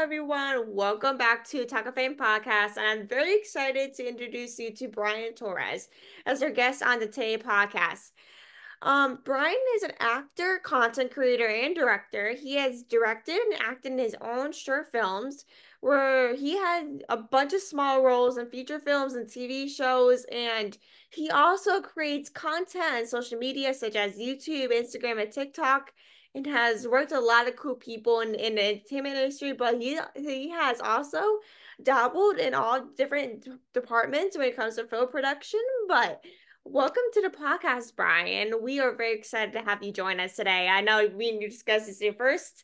everyone. Welcome back to Talkoffame podcast, and I'm very excited to introduce you to Brian Torres as our guest on the Today podcast. Brian is an actor, content creator, and director. He has directed and acted in his own short films, where he had a bunch of small roles in feature films and TV shows, and he also creates content on social media such as YouTube, Instagram, and TikTok, and has worked with a lot of cool people in the entertainment industry. But he has also dabbled in all different departments when it comes to film production. But welcome to the podcast, Brian. We are very excited to have you join us today. I know we discussed this in your first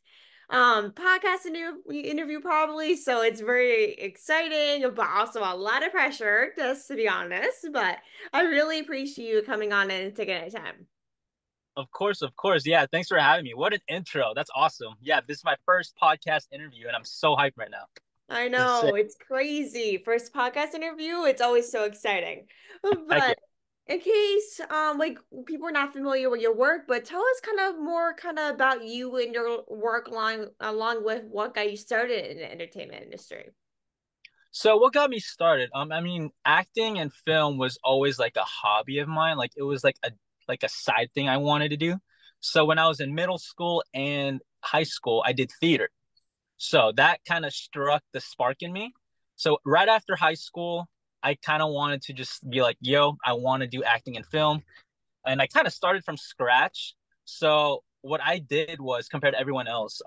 podcast interview probably, so it's very exciting, but also a lot of pressure, just to be honest. But I really appreciate you coming on and taking the time. Of course, of course. Yeah, thanks for having me. What an intro. That's awesome. Yeah, this is my first podcast interview, and I'm so hyped right now. I This is know, sick. it's crazy. First podcast interview, it's always so exciting. Heck yeah. But in case like people are not familiar with your work, but tell us kind of about you and your work along with what got you started in the entertainment industry. So what got me started? Acting and film was always like a hobby of mine. Like it was like a side thing I wanted to do. So when I was in middle school and high school, I did theater. So that kind of struck the spark in me. So right after high school, I kind of wanted to just be like, yo, I want to do acting and film. And I kind of started from scratch. So what I did was compared to everyone else,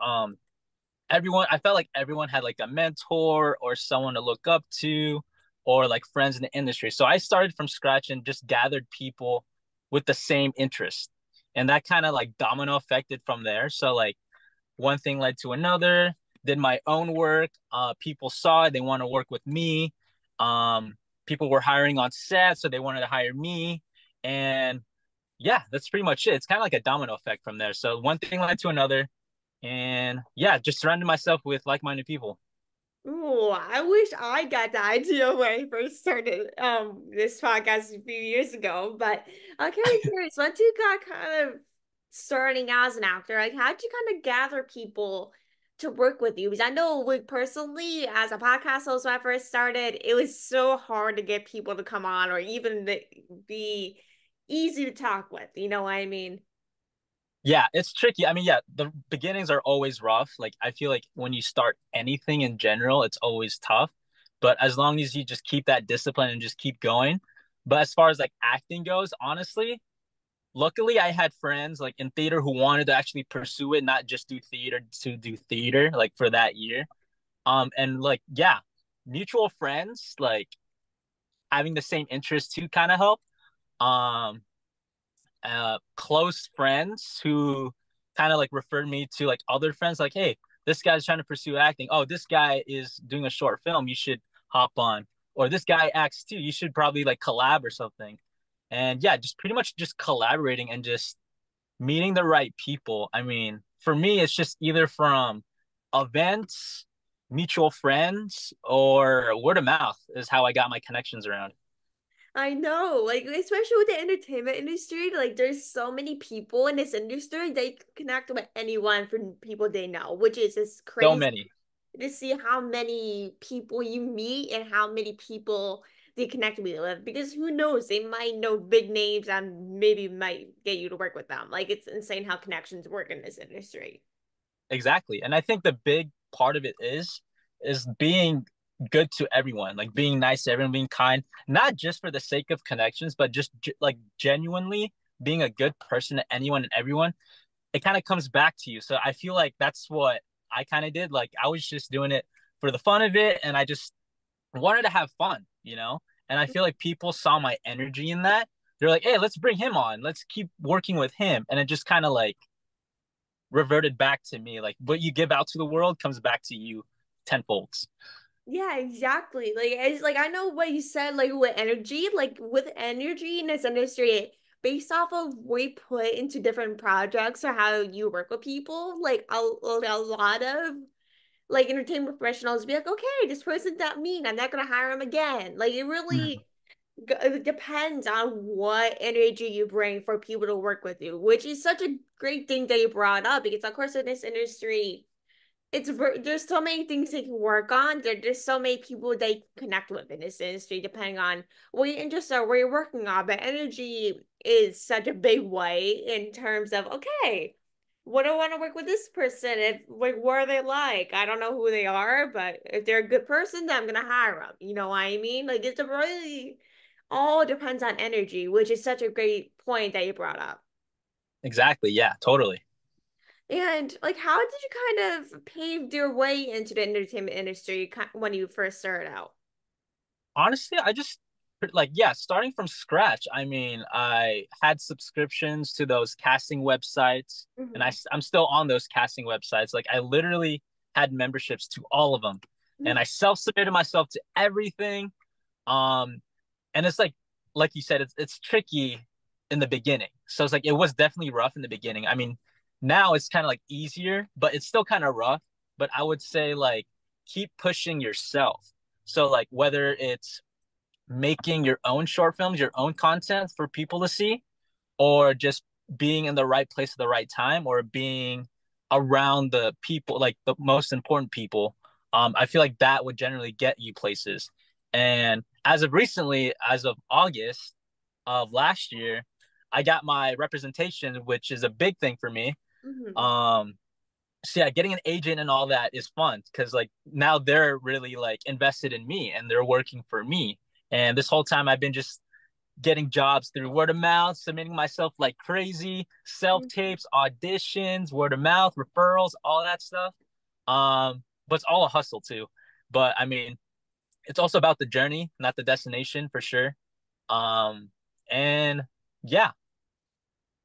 everyone I felt like everyone had like a mentor or someone to look up to or like friends in the industry. So I started from scratch and just gathered people with the same interest. And that kind of like domino affected from there. So like one thing led to another, did my own work. People saw it, they want to work with me. People were hiring on set, so they wanted to hire me. And yeah, that's pretty much it. It's kind of like a domino effect from there. So one thing led to another, and yeah, just surrounded myself with like-minded people. Ooh, I wish I got the idea when I first started this podcast a few years ago. But I'm kind of curious, once you got kind of starting out as an actor, like how'd you kind of gather people to work with you? Because I know like personally, as a podcast host when I first started, it was so hard to get people to come on or even be easy to talk with, you know what I mean? Yeah, it's tricky. Yeah, the beginnings are always rough. Like I feel like when you start anything in general, it's always tough. But as long as you just keep that discipline and just keep going. But as far as like acting goes, honestly, luckily I had friends like in theater who wanted to actually pursue it, not just do theater to do theater like for that year. And like yeah, mutual friends like having the same interest too kind of help. Um Close friends who kind of like referred me to like other friends, like, hey, this guy's trying to pursue acting. Oh, this guy is doing a short film. You should hop on. Or this guy acts too. You should probably like collab or something. And yeah, just pretty much just collaborating and just meeting the right people. For me, it's just either from events, mutual friends, or word of mouth is how I got my connections around. I know, like especially with the entertainment industry, like there's so many people in this industry they can connect with anyone from people they know, which is just So crazy many. to see how many people you meet and how many people they connect with. Because who knows, they might know big names and maybe might get you to work with them. Like it's insane how connections work in this industry. Exactly. And I think the big part of it is being good to everyone, like being nice to everyone, being kind, not just for the sake of connections, but just like genuinely being a good person to anyone and everyone. It kind of comes back to you. So I feel like that's what I kind of did. Like I was just doing it for the fun of it and I just wanted to have fun, you know? And I feel like people saw my energy in that. They're like, "Hey, let's bring him on. Let's keep working with him." And it just kind of like reverted back to me. Like what you give out to the world comes back to you tenfold. Yeah, exactly. Like it's like I know what you said, like with energy in this industry, based off of what we put into different projects or how you work with people, like a lot of like entertainment professionals be like, okay, this person's not mean, I'm not gonna hire him again. Like it Mm. really it depends on what energy you bring for people to work with you, which is such a great thing that you brought up because of course in this industry there's so many things they can work on. There's so many people they can connect with in this industry, depending on what your interests are, where you're working on. But energy is such a big way in terms of, okay, what do I want to work with this person? If like what are they like? I don't know who they are, but if they're a good person, then I'm gonna hire them. You know what I mean? Like it's a really all depends on energy, which is such a great point that you brought up. Exactly. Yeah, totally. And like, how did you kind of pave your way into the entertainment industry when you first started out? Honestly, I just like, yeah, starting from scratch. I mean, I had subscriptions to those casting websites, and Hmm. I'm still on those casting websites. Like, I literally had memberships to all of them, and I self-submitted myself to everything. Um, and it's like you said, it's tricky in the beginning. So it's like it was definitely rough in the beginning. I mean, now it's kind of like easier, but it's still kind of rough. But I would say like keep pushing yourself. So like whether it's making your own short films, your own content for people to see, or just being in the right place at the right time, or being around the people, like the most important people. I feel like that would generally get you places. And as of recently, as of August of last year, I got my representation, which is a big thing for me. Hmm. Um, so yeah, getting an agent and all that is fun because like now they're really like invested in me and they're working for me. And this whole time I've been just getting jobs through word of mouth, submitting myself like crazy, self tapes, auditions, word of mouth, referrals, all that stuff. But it's all a hustle too. But I mean, it's also about the journey, not the destination for sure. Um, and yeah,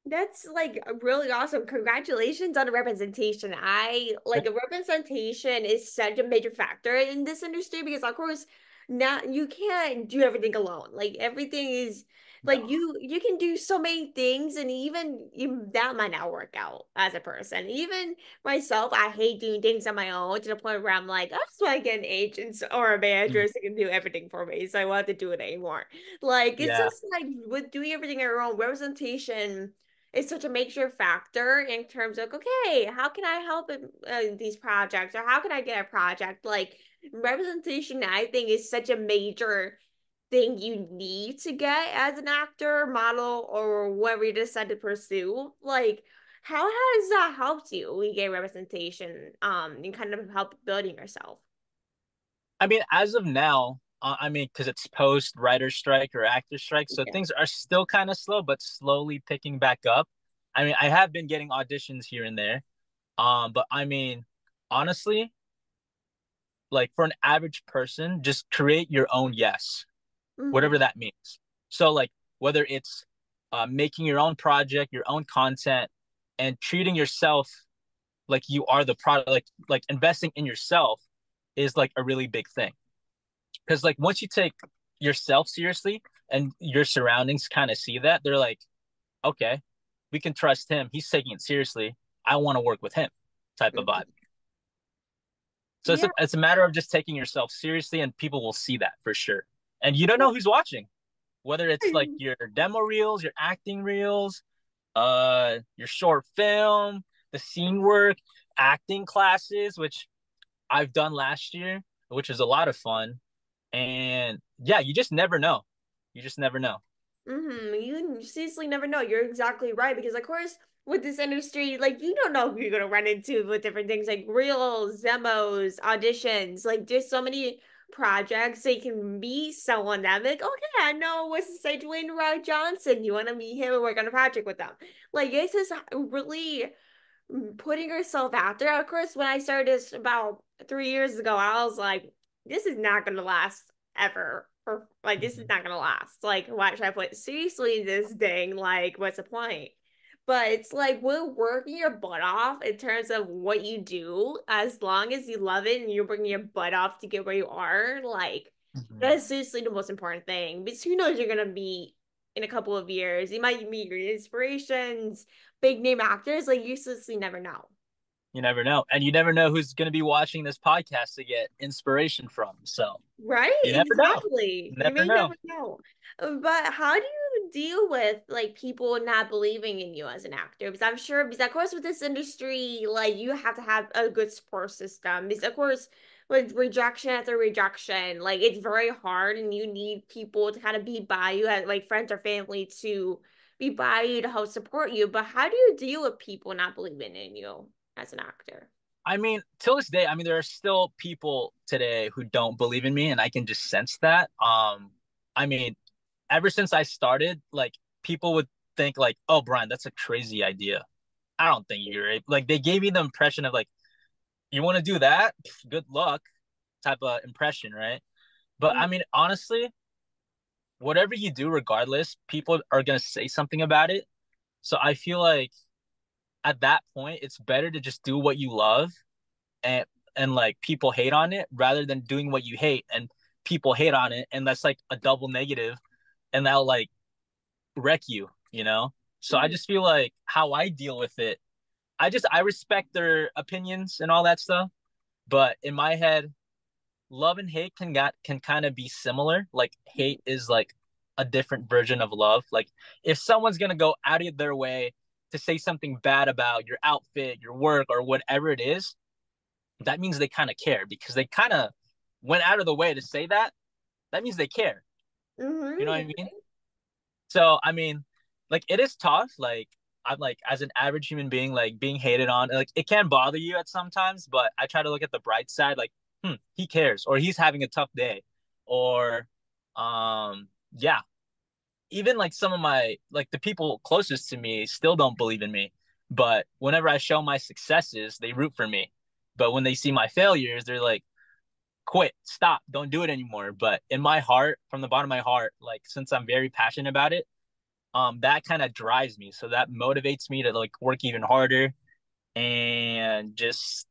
That's like really awesome. Congratulations on the representation. I like a representation is such a major factor in this industry because of course not you can't do everything alone. Like everything is like no, you can do so many things and even that might not work out as a person. Even myself, I hate doing things on my own to the point where I'm like, I just want to get an agent or a manager mm, that can do everything for me. So I want to do it anymore. Like it's yeah. just like with doing everything on your own, representation is such a major factor in terms of okay, how can I help in these projects or how can I get a project? Like representation, I think is such a major thing you need to get as an actor, model, or whatever you decide to pursue. Like, how has that helped you when you get representation, and kind of help building yourself? I mean, as of now, I mean, because it's post writer strike or actor strike, so Yeah. things are still kind of slow, but slowly picking back up. I mean, I have been getting auditions here and there. But I mean, honestly, like for an average person, just create your own yes, Mm-hmm. whatever that means. So like whether it's making your own project, your own content, and treating yourself like you are the product, like investing in yourself is like a really big thing. Because like once you take yourself seriously and your surroundings kind of see that, they're like, okay, we can trust him. He's taking it seriously. I want to work with him, type of vibe. Mm-hmm. So Yeah. it's a matter of just taking yourself seriously, and people will see that for sure. And you don't know who's watching, whether it's like your demo reels, your acting reels, your short film, the scene work, acting classes, which I've done last year, which is a lot of fun. And yeah, you just never know. You just never know. You seriously never know. You're exactly right because, of course, with this industry, like you don't know who you're gonna run into with different things like reels, demos, auditions. Like there's so many projects that you can meet someone that like, okay, I know what's to say Dwayne Rock Johnson. You want to meet him and work on a project with them. Like it's just really putting yourself out there. Of course, when I started this about 3 years ago, I was like, this is not gonna last ever. For like, this is Mhm. not gonna last. Like, why should I put seriously this thing? Like, what's the point? But it's like we're working your butt off in terms of what you do, as long as you love it and you're working your butt off to get where you are, like that Mhm. is seriously the most important thing. Because who knows you're gonna meet in a couple of years. You might meet your inspirations, big name actors, like you seriously never know. You never know. And you never know who's going to be watching this podcast to get inspiration from. So Right? you never know. Exactly. You You never may know. never know. But how do deal with like people not believing in you as an actor? Because I'm sure, because of course with this industry, like you have to have a good support system. Because of course with rejection after rejection, like it's very hard, and you need people to kind of be by you, as like friends or family to be by you to help support you. But how do you deal with people not believing in you as an actor? I mean, till this day, I mean, there are still people today who don't believe in me, and I can just sense that. I mean, ever since I started, like people would think like, "Oh, Brian, that's a crazy idea." I don't think you're like they gave me the impression of like, "You want to do that? Good luck," type of impression, right? But I mean, honestly, whatever you do, regardless, people are gonna say something about it. So I feel like at that point, it's better to just do what you love and like people hate on it rather than doing what you hate and people hate on it, and that's like a double negative, and that'll like wreck you, you know? So I Mhm. just feel like how I deal with it, I respect their opinions and all that stuff, but in my head, love and hate can kind of be similar. Like hate is like a different version of love. Like if someone's gonna go out of their way to say something bad about your outfit, your work, or whatever it is, that means they kind of care because they kind of went out of the way to say that. That means they care. You know what Mm-hmm. I mean? So I mean, like it is tough. Like I'm like as an average human being, like being hated on, like it can bother you at sometimes. But I try to look at the bright side. Like, he cares, or he's having a tough day, or, yeah. Even like some of my like the people closest to me still don't believe in me. But whenever I show my successes, they root for me. But when they see my failures, they're like, quit, stop, don't do it anymore. But in my heart, from the bottom of my heart, like since I'm very passionate about it, that kind of drives me. So that motivates me to like work even harder and just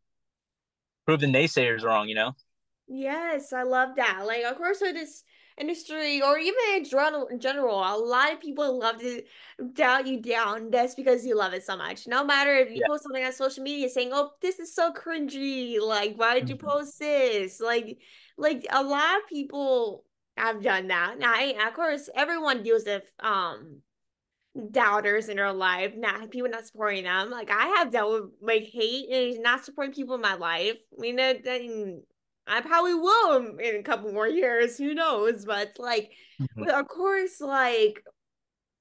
prove the naysayers wrong, you know? Yes, I love that. Like, of course, with this industry, or even in general, a lot of people love to doubt you down. That's because you love it so much. No matter if you Yeah. post something on social media saying, "Oh, this is so cringy," like, "Why did you Mm-hmm. post this?" Like a lot of people have done that. Now, of course, everyone deals with doubters in their life, not people not supporting them. Like I have dealt with like hate and not supporting people in my life. I mean, I probably will in a couple more years. Who knows? But like, Mm-hmm. but of course, like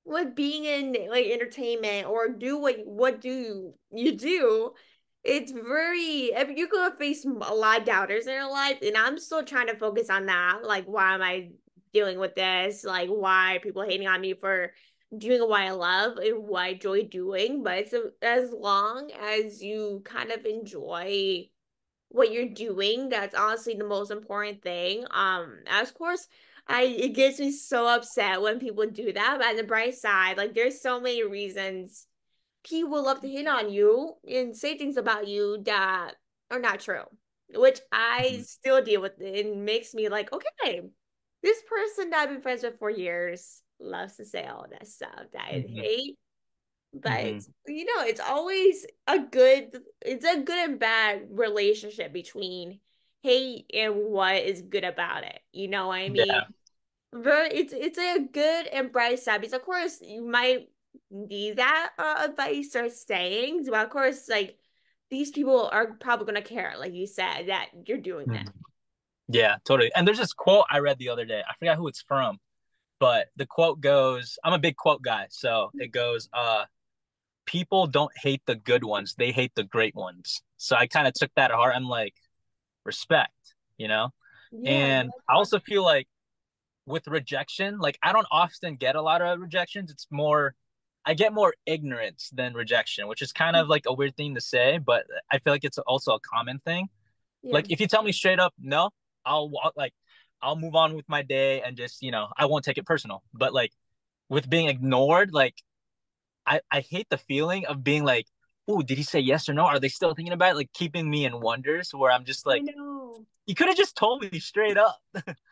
with being in like entertainment or do what do you do? It's very you're gonna face a lot of doubters in your life, and I'm still trying to focus on that. Like, why am I dealing with this? Like, why are people hating on me for doing what I love and what I enjoy doing? But it's as long as you kind of enjoy what you're doing, that's honestly the most important thing. Of course, I it gets me so upset when people do that. But on the bright side, like there's so many reasons people love to hit on you and say things about you that are not true, which I Mm-hmm. still deal with. It makes me like, okay, this person that I've been friends with for years loves to say all that stuff that I Mm-hmm. hate, but Mm-hmm. it's always a good it's a good and bad relationship between hate and what is good about it. You know what I mean? Yeah. Very it's a good and bright side because of course you might need that advice or sayings, but of course like these people are probably gonna care, like you said, that you're doing that. Mm-hmm. Yeah, totally. And there's this quote I read the other day. I forgot who it's from, but the quote goes, I'm a big quote guy. So it goes, people don't hate the good ones, they hate the great ones. So I kind of took that to heart. I'm like, respect, you know? Yeah, And I also feel like with rejection, like I don't often get a lot of rejections. It's more, I get more ignorance than rejection, which is kind of like a weird thing to say, but I feel like it's also a common thing. yeah. Like if you tell me straight up no, I'll walk like I'll move on with my day and just, I won't take it personal. But like with being ignored, like I hate the feeling of being like, oh, did he say yes or no? Are they still thinking about it? Like keeping me in wonders where I'm just I like, know. you could have just told me straight up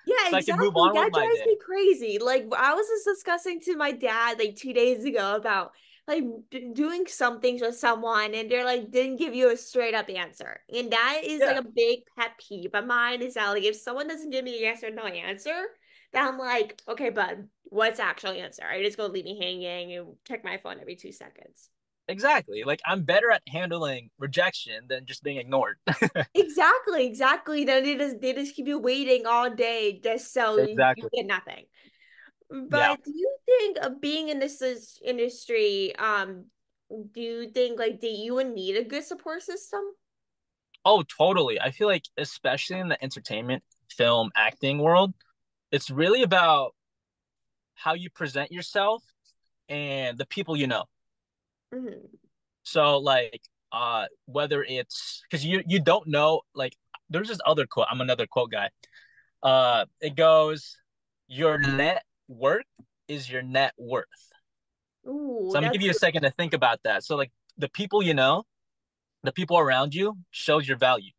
Yeah, so I could move exactly. on with That my drives day. me crazy. Like I was just discussing to my dad like 2 days ago about like doing some things with someone and they're like didn't give you a straight up answer. And that is like Yeah. a big pet peeve of mine is that like if someone doesn't give me a yes or no answer, that I'm like, okay, bud, what's actually answer? Are you just gonna leave me hanging and check my phone every 2 seconds? Exactly. Like I'm better at handling rejection than just being ignored. Exactly, exactly. Then they just keep you waiting all day just so you Exactly. get nothing. Yeah. But do you think of being in industry, do you think like that you would need a good support system? Oh, totally. I feel like especially in the entertainment, film, acting world, it's really about how you present yourself and the people you know. Hmm. So like whether it's because you don't know like there's this other quote. I'm another quote guy. It goes, your net worth is your net worth. Ooh, So I'm gonna give that's you a second to think about that. So like the people you know, the people around you shows your value.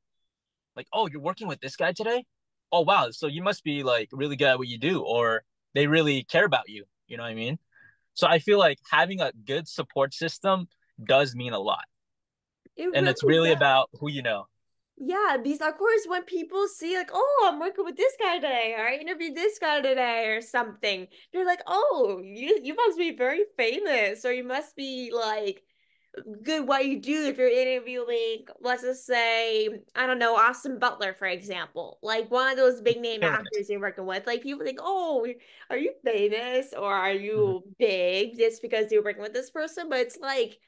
Like, oh, you're working with this guy today? Oh wow, so you must be like really good at what you do, or they really care about you. You know what I mean? So I feel like having a good support system does mean a lot. it And it's really really does. about who you know. Yeah, because of course when people see like, oh, I'm working with this guy today, or I interviewed this guy today, or something, they're like, oh, you must be very famous, or you must be like good what you do if you're interviewing, let's just say, I don't know, Austin Butler, for example, like one of those big name Killing it. actors you're working with. Like people think, oh, are you famous or are Mhm. you big just because you're working with this person? But it's like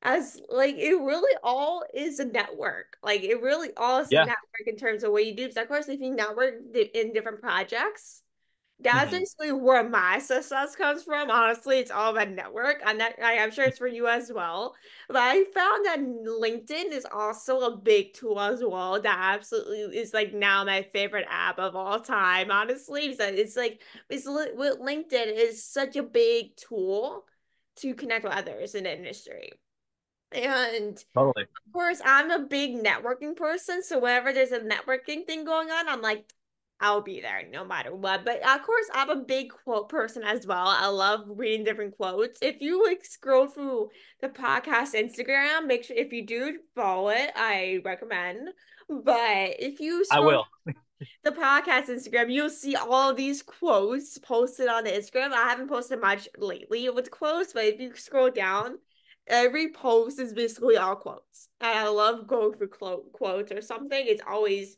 as like it really all is a network. Like it really all is a Yeah. network in terms of what you do. Because of course, if you network in different projects, that's Hmm. basically where my success comes from. Honestly, it's all about network. I'm sure it's for you as well. But I found that LinkedIn is also a big tool as well. That absolutely is like now my favorite app of all time. Honestly, so it's like with LinkedIn is such a big tool to connect with others in the industry. And Totally. of course, I'm a big networking person, so whenever there's a networking thing going on, I'm like, I'll be there no matter what. But of course, I'm a big quote person as well. I love reading different quotes. If you like scroll through the podcast Instagram, make sure if you do follow it, I recommend. But if you I scroll will. the podcast Instagram, you'll see all these quotes posted on the Instagram. I haven't posted much lately with quotes, but if you scroll down, every post is basically all quotes. And I love going for quotes or something. It's always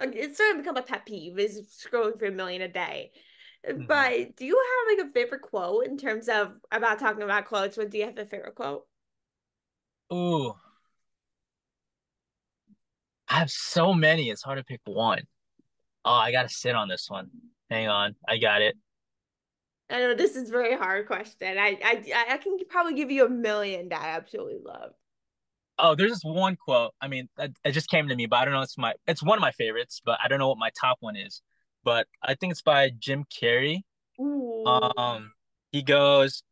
it's starting to become a pet peeve is scrolling for a million a day. Hmm. But do you have like a favorite quote in terms of about talking about quotes? What do you have a favorite quote? Ooh, I have so many. It's hard to pick one. Oh, I gotta sit on this one. Hang on, I got it. I know this is a very hard question. I can probably give you a million that I absolutely love. Oh, there's this one quote. I mean, it just came to me, but I don't know. It's one of my favorites, but I don't know what my top one is. But I think it's by Jim Carrey. Ooh. Um, he goes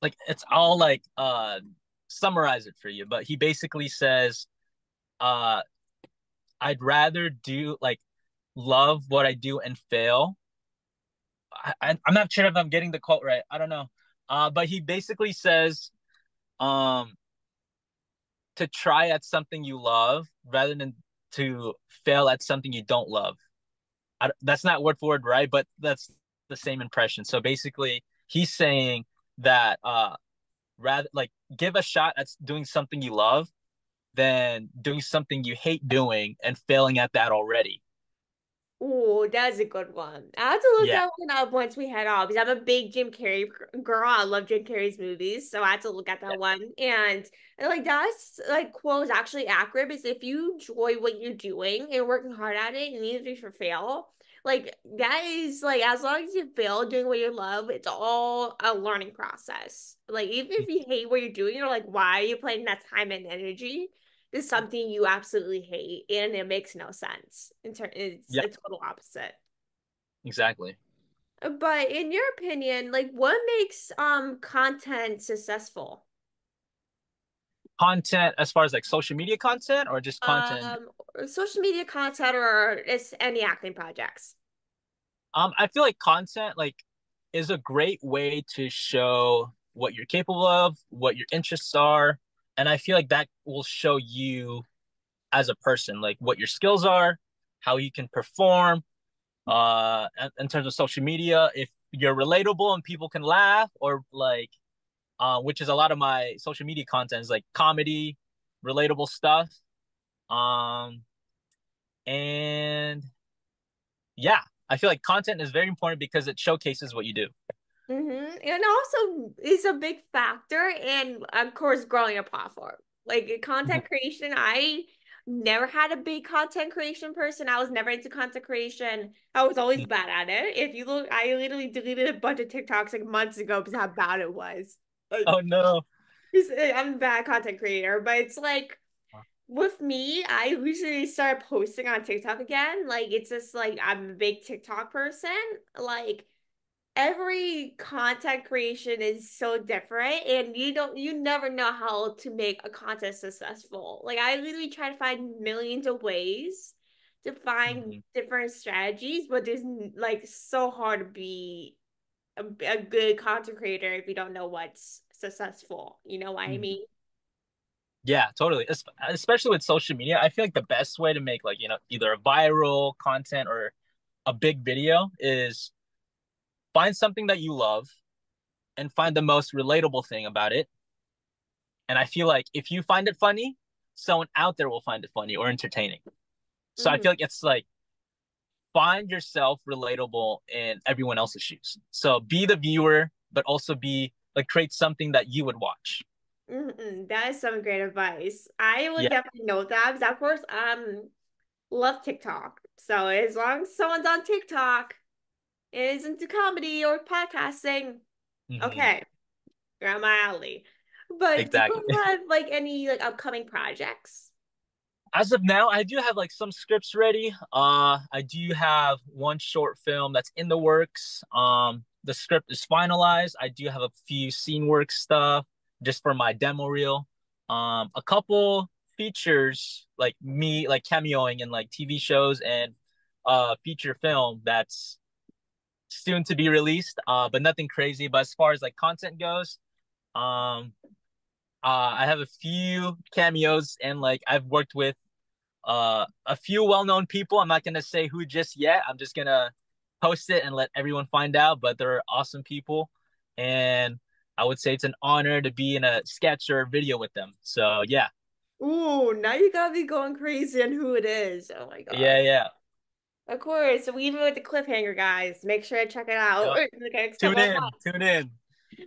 like it's all like summarize it for you, but he basically says, uh, I'd rather do like love what I do and fail. I'm not sure if I'm getting the quote right. I don't know. But he basically says, um, to try at something you love rather than to fail at something you don't love. That's not word for word, right? But that's the same impression. So basically, he's saying that rather like give a shot at doing something you love than doing something you hate doing and failing at that already. Ooh, that's a good one. I have to look Yeah. that one up once we head off because I'm a big Jim Carrey girl. I love Jim Carrey's movies, so I have to look at Yeah. that one. And like that's like quote is actually accurate because if you enjoy what you're doing and working hard at it, and even if you fail, like that is like as long as you fail doing what you love, it's all a learning process. Like even if you hate what you're doing, you're like, why are you putting that time and energy? Is something you absolutely hate and it makes no sense. It's Yeah, a total opposite. exactly. But in your opinion, like what makes content successful? Content as far as like social media content or just content. Um Social media content or it's any acting projects. I feel like content like is a great way to show what you're capable of, what your interests are, and I feel like that will show you as a person, like what your skills are, how you can perform. in terms of social media, if you're relatable and people can laugh, or like which is a lot of my social media content is like comedy, relatable stuff. Um, and yeah, I feel like content is very important because it showcases what you do. And also is a big factor in, of course, growing a platform. Like content creation, I never had a big content creation person. I was never into content creation. I was always bad at it. If you look, I literally deleted a bunch of TikToks like months ago because how bad it was. Like, Oh no. I'm a bad content creator, but it's like with me, I usually start posting on TikTok again. Like it's just like I'm a big TikTok person. Like every content creation is so different and you never know how to make a content successful. Like I literally try to find millions of ways to find Mhm. different strategies, but there's like so hard to be a good content creator if you don't know what's successful. You know what I Mhm. mean? Yeah, totally. Especially with social media, I feel like the best way to make like, either a viral content or a big video is find something that you love and find the most relatable thing about it. And I feel like if you find it funny, someone out there will find it funny or entertaining. So I Mhm. feel like it's like find yourself relatable in everyone else's shoes. So be the viewer, but also be like create something that you would watch. That is some great advice. I would Yeah. definitely note that because of course love TikTok. So as long as someone's on TikTok is into comedy or podcasting, Hmm. okay, you're on my alley. But do Exactly. you have like any like upcoming projects? As of now, I do have like some scripts ready. I do have one short film that's in the works. The script is finalized. I do have a few scene work stuff just for my demo reel. A couple features like me like cameoing in like TV shows and feature film that's soon to be released. But nothing crazy. But as far as like content goes, um I have a few cameos and like I've worked with a few well-known people. I'm not gonna say who just yet. I'm just gonna post it and let everyone find out. But they're awesome people, and I would say it's an honor to be in a sketch or a video with them. So yeah, Ooh, now you got me going crazy on who it is. Oh my God. yeah, yeah. Of course. So even with the cliffhanger, guys, make sure to check it out Yep. in the next couple of months. Tune in.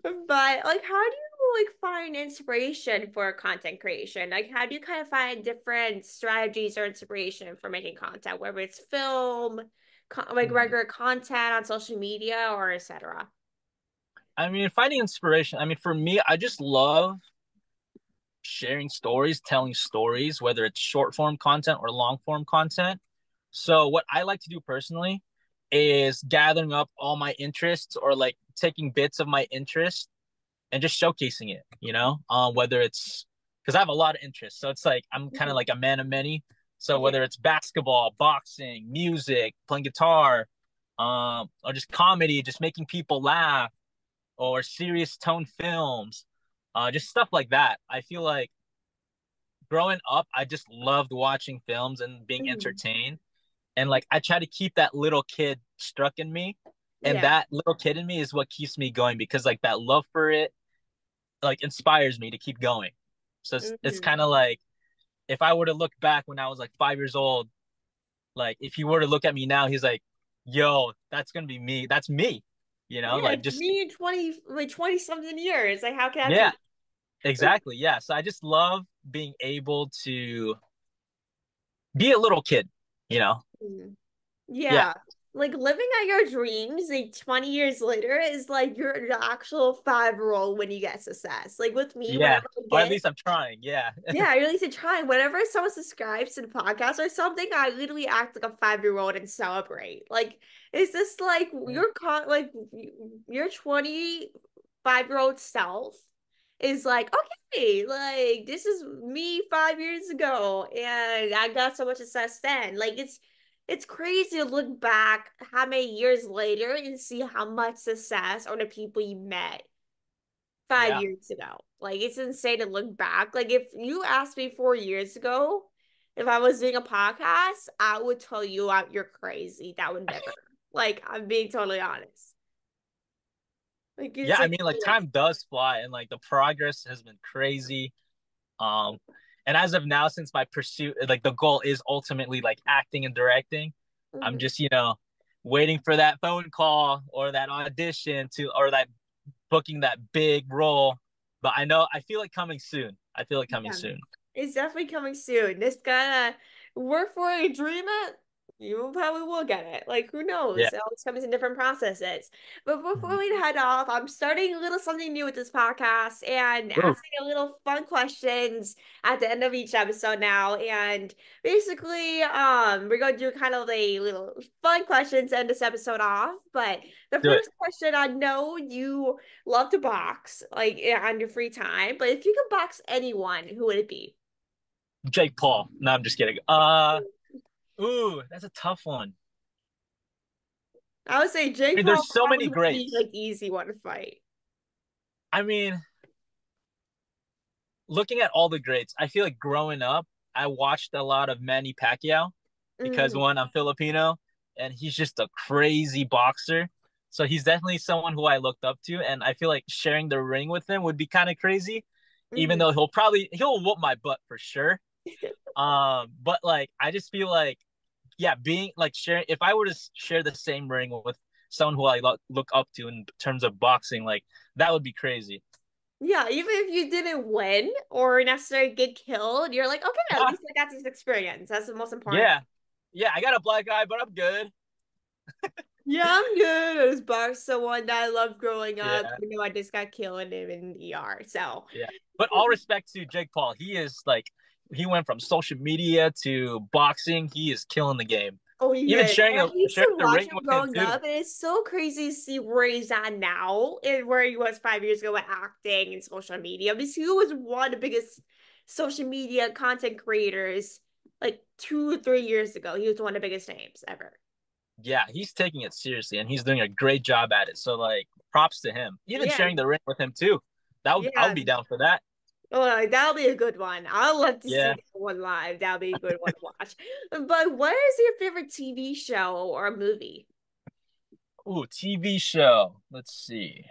But like how do you like find inspiration for content creation? Like how do you kind of find different strategies or inspiration for making content, whether it's film, like Mhm. regular content on social media or etc. I mean, finding inspiration. I mean, for me, I just love sharing stories, telling stories, whether it's short form content or long form content. So, what I like to do personally is gathering up all my interests or like taking bits of my interest and just showcasing it, whether it's because I have a lot of interests. So, it's like I'm kind of Mhm. like a man of many. So, Yeah. whether it's basketball, boxing, music, playing guitar, or just comedy, just making people laugh, or serious tone films, just stuff like that. I feel like growing up, I just loved watching films and being Mhm. entertained. And like I try to keep that little kid struck in me. And Yeah. that little kid in me is what keeps me going because like that love for it like inspires me to keep going. So it's Hmm. kind of like if I were to look back when I was like 5 years old, like if you were to look at me now, he's like, yo, that's gonna be me. That's me. Yeah, Like it's just me in 20 something years. Like how can that yeah, be? exactly. Yeah. So I just love being able to be a little kid, you know? Mhm. Yeah. Yeah. Like living out your dreams like 20 years later is like you're the actual 5-year old when you get success. Like with me, Yeah. whenever I Or at get, least I'm trying. Yeah. yeah, I really should try. Whenever someone subscribes to the podcast or something, I literally act like a 5-year old and celebrate. Like, it's just like like your 25-year-old self is like, okay, like this is me 5 years ago, and I got so much success then. Like it's crazy to look back how many years later and see how much success or the people you met five Yeah. years ago. Like it's insane to look back. Like if you asked me 4 years ago if I was doing a podcast, I would tell you you're crazy. That would never. Like, I'm being totally honest. Like, Yeah, it's I like, mean, like time does fly, and like the progress has been crazy. Um, and as of now, since my pursuit, like the goal is ultimately like acting and directing, I'm mhm. just waiting for that phone call or that audition to or that booking that big role. But I feel like coming soon. I feel like coming Yeah. soon. It's definitely coming soon. Just gotta work for it, dream it. You probably will get it. Like, who Yeah. knows? It always comes in different processes. But before Mhm. we head off, I'm starting a little something new with this podcast and Ooh, asking a little fun questions at the end of each episode now. And basically, we're going to do kind of a little fun questions to end this episode off. But the do it. first question, I know you love to box, like on your free time, but if you could box anyone, who would it be? Jake Paul. No, I'm just kidding. Ooh, that's a tough one. I would say I Jake mean, Paul there's so probably many would be greats. like easy one to fight. I mean, looking at all the greats, I feel like growing up, I watched a lot of Manny Pacquiao because Mm, one, I'm Filipino and he's just a crazy boxer. So he's definitely someone who I looked up to, and I feel like sharing the ring with him would be kind of crazy, even mm. though he'll whoop my butt for sure. But like I just feel like yeah, being like sharing if I were to share the same ring with someone who I look up to in terms of boxing, like that would be crazy. Yeah, even if you didn't win or necessarily get killed, you're like, okay, at least I got this experience. That's the most important. Yeah. Yeah, I got a black eye, but I'm good. Yeah, I'm good. I just boxed someone that I loved growing up, Yeah, even though I just got killed and in the ER. So, yeah. But all respect to Jake Paul. He is like he went from social media to boxing. He is killing the game. oh, he Even is. And I used sharing to the watch ring him with him growing too. up, and it's so crazy to see where he's at now and where he was 5 years ago with acting and social media. Because he was one of the biggest social media content creators like 2 or 3 years ago. He was one of the biggest names ever. Yeah, he's taking it seriously and he's doing a great job at it. So like props to him. Even Yeah, sharing the ring with him too. I would yeah. be down for that. Oh, like, that'll be a good one. I'd love to see Yeah. that one live. That'll be a good one to watch. But what is your favorite TV show or movie? Ooh, TV show. Let's see.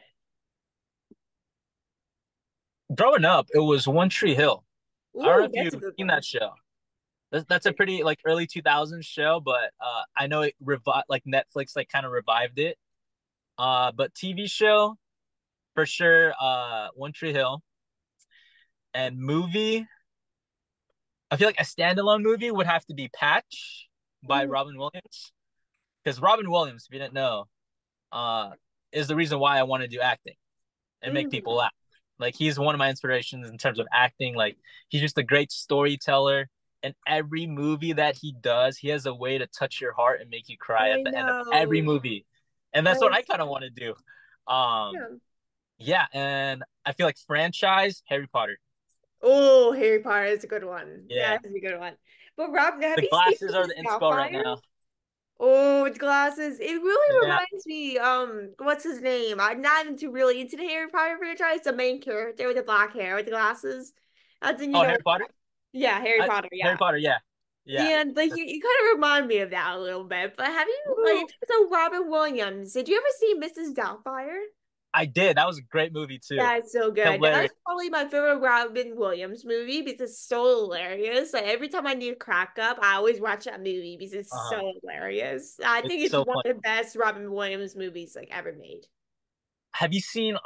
Growing up, it was One Tree Hill. I don't know Ooh, if that's a you've good seen one. that show. That's a pretty like early 2000s show, but I know it revived like Netflix like kind of revived it. But TV show for sure. One Tree Hill and movie. I feel like a standalone movie would have to be Patch by Mm, Robin Williams because Robin Williams, if you didn't know, uh, is the reason why I want to do acting and make people mm. laugh. Like he's one of my inspirations in terms of acting. Like he's just a great storyteller. And every movie that he does, he has a way to touch your heart and make you cry at I the end of every know. movie. And that's what I That's, kind of want to do. Um, yeah. yeah, and I feel like franchise Harry Potter. Oh, Harry Potter is a good one. Yeah, That's a good one. But Rob, have the you seen glasses are Mrs. the inspo right Doubtfire? now. Oh, with glasses. It really Yeah, reminds me, what's his name? I'm not into really into the Harry Potter franchise. The main character with the black hair with the glasses. I think you oh, know. Harry Potter. Yeah, Harry Potter. Harry Yeah. Potter. Yeah, yeah. And like you kind of remind me of that a little bit. But have you like in Woo! terms of Robin Williams, did you ever see Mrs. Doubtfire? I did. That was a great movie too. That's so good. Hilarious. That's probably my favorite Robin Williams movie because it's so hilarious. Like every time I need to crack up, I always watch that movie because it's Uh huh. so hilarious. I It's think it's so one funny. of the best Robin Williams movies like ever made. Have you seen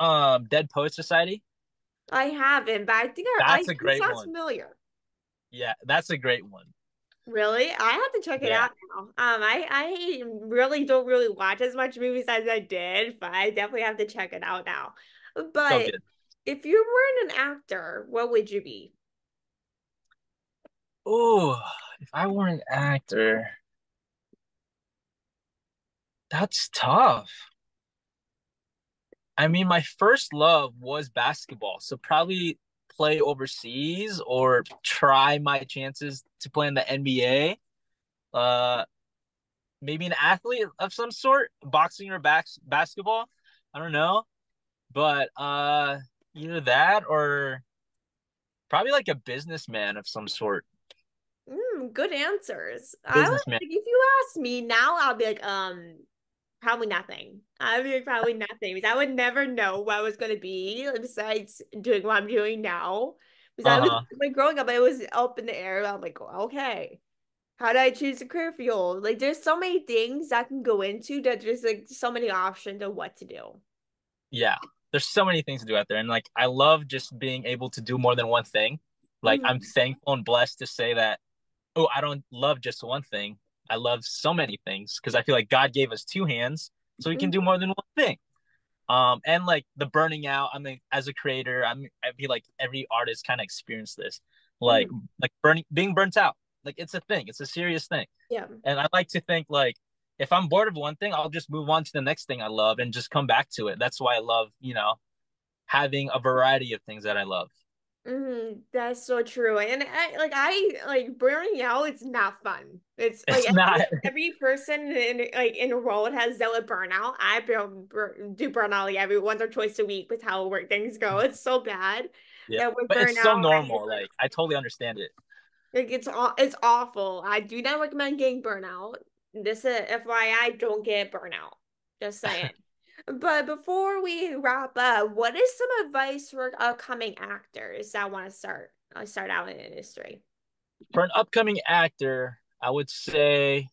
Dead Poet Society? I haven't, but I think That's a it great sounds one. familiar. Yeah, that's a great one. Really? I have to check it Yeah, out now. I really don't really watch as much movies as I did, but I definitely have to check it out now. so But good. if you weren't an actor, what would you be? Oh, if I were an actor, that's tough. I mean, my first love was basketball, so probably play overseas or try my chances to play in the NBA. Uh, maybe an athlete of some sort, boxing or basketball. I don't know, but either that or probably like a businessman of some sort. Good answers. I would, Businessman. like, if you ask me now, I'll be like, Probably nothing. I mean, probably nothing because I would never know what I was going to be besides doing what I'm doing now. Because I was Uh-huh. like growing up, it was up in the air. I'm like, okay, how do I choose a career field? Like, there's so many things I can go into that there's like so many options of what to do. Yeah. There's so many things to do out there. And like I love just being able to do more than one thing. Like I'm Hmm. thankful and blessed to say that, oh, I don't love just one thing. I love so many things because I feel like God gave us two hands so we can do Hmm. more than one thing. And like the burning out, I mean, as a creator, I feel like every artist kind of experienced this. Like Hmm. like burning being burnt out. Like it's a thing. It's a serious thing. Yeah. And I like to think like if I'm bored of one thing, I'll just move on to the next thing I love and just come back to it. That's why I love, having a variety of things that I love. That's so true. And I like burning out, it's not fun. It's like It's not. every person in a role that has dealt with burnout. Do burnout like every once or twice a week with how work things go. It's so bad Yeah. that with But it's so burnout, normal. Like I totally understand it. like it's awful. I do not recommend getting burnout. This is FYI, don't get burnout. Just saying. But before we wrap up, what is some advice for upcoming actors that want to start out in the industry? For an upcoming actor, I would say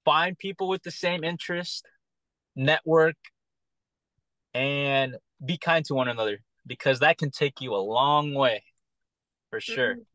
find people with the same interest, network, and be kind to one another because that can take you a long way for sure. Mhm.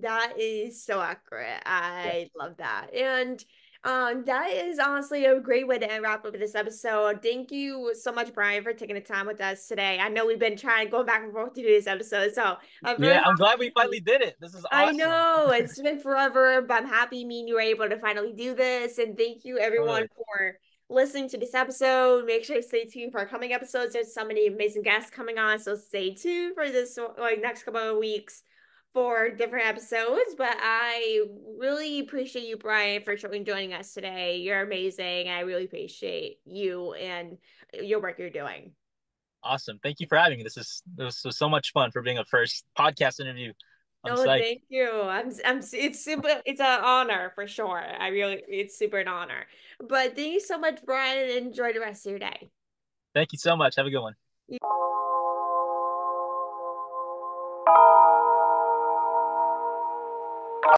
That is so accurate. Yeah. I love that. And that is honestly a great way to wrap up this episode. Thank you so much, Brian, for taking the time with us today. I know we've been trying to go back and forth to do this episode, so I'm very Yeah, I'm glad we happy. finally did it. This is I awesome. know it's been forever, but I'm happy me and you were able to finally do this. And thank you everyone Totally. for listening to this episode. Make sure to stay tuned for our coming episodes. There's so many amazing guests coming on, so stay tuned for this like next couple of weeks for different episodes. But I really appreciate you, Brian, for joining us today. You're amazing. I really appreciate you and your work you're doing. Awesome. Thank you for having me. This was so much fun for being a first podcast interview. I'm Oh, psyched. thank you. It's super, it's an honor for sure. It's super an honor. But thank you so much, Brian, and enjoy the rest of your day. Thank you so much. Have a good one.